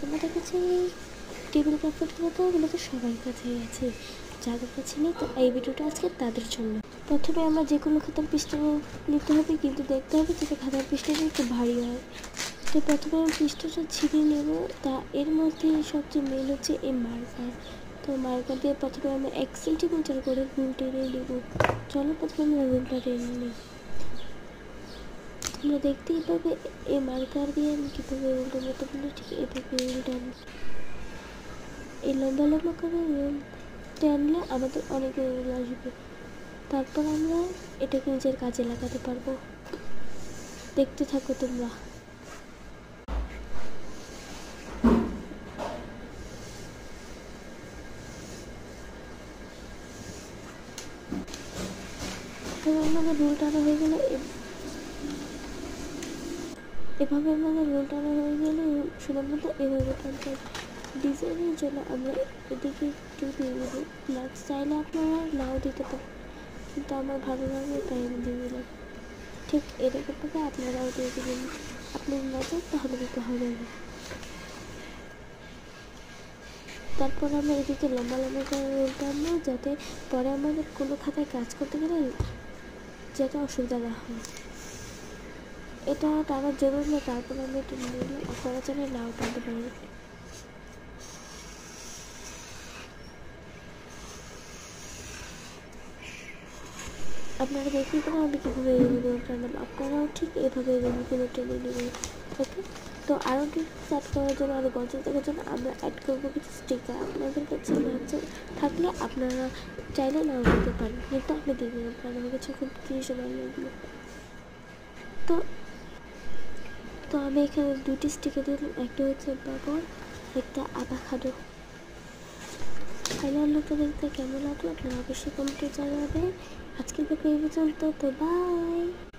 তোমাদের কাছে টেবিল ক্রাফটগুলো তো ওগুলো তো সবার কাছেই আছে, যাদের কাছে নেই তো এই ভিডিওটা আজকে তাদের জন্য। প্রথমে আমরা যে কোনো খাতার পৃষ্ঠা নিতে হবে, কিন্তু দেখতে হবে যাতে খাতার পৃষ্ঠাটা একটু ভারী হয়। তো প্রথমে আমি পৃষ্ঠাটা ছিঁড়ে নেব। তা এর মধ্যে সবচেয়ে মেন হচ্ছে এই মার্কার। তো মার্কার দিয়ে প্রথমে আমরা 1 সেন্টিমিটার করে রুল টেনে নেব। চলো প্রথমে আমরা রুলটা টেনে নিই। তোমরা দেখতেই পাবে এই মার্কার দিয়ে আমি কীভাবে রুলটা মতো বলি, ঠিক এভাবে রুলটা এই লম্বা লম্বা করে রুল টানলে আমাদের অনেক রুল আসবে। তারপর আমরা এটাকে নিজের কাজে লাগাতে পারবো। দেখতে থাকো তোমরা। আমাদের রুল টানা হয়ে গেলে এভাবে আমাদের রোল টানা হয়ে গেলে শুধুমাত্র এভাবে টানতে হবে। ডিজাইনের জন্য আমরা এদিকে একটু দিয়ে দেবো ব্ল্যাক, চাইলে আপনারা নাও দিতে পারেন, কিন্তু আমার ভালো লাগে তাই আমি দিয়ে দিলাম। ঠিক এরকমভাবে আপনারাও দিয়ে দেবেন, আপনি না চান তাহলে দিতে হবে না। তারপর আমরা এদিকে লম্বা লম্বা করে রোল টানবো, যাতে পরে আমাদের কোনো খাতায় কাজ করতে গেলে যাতে অসুবিধা না হয়। এটা টানার জরুরি না, তারপর আমি এটা নিয়ে নিলাম, আপনারা চাইলে নাও টানতে পারেন। আপনারা দেখতে পারেন আমি কীভাবে রুলগুলো টানলাম, আপনারাও ঠিক এভাবে রুলগুলো টেনে নেবেন। ওকে, তো আরও ডিটেলস অ্যাড করার জন্য আরও গল্প দেখার জন্য আমরা অ্যাড করবো কিছু স্টিকার। আপনাদের কাছে না থাকলে আপনারা চাইলে নাও দিতে পারেন, কিন্তু আমি দিয়ে দিলাম কারণ আমার কাছে খুব কী সময় লাগলো। তো তো আমি এখানে 2টি স্টিকার দিলাম, একটা হচ্ছে বাবর, একটা আবাখাডো। ফাইনাল লুকটা দেখতে কেমন লাগলো আপনারা অবশ্যই কমেন্টে জানাবেন। আজকের ভিডিও এই পর্যন্ত, তো বাই।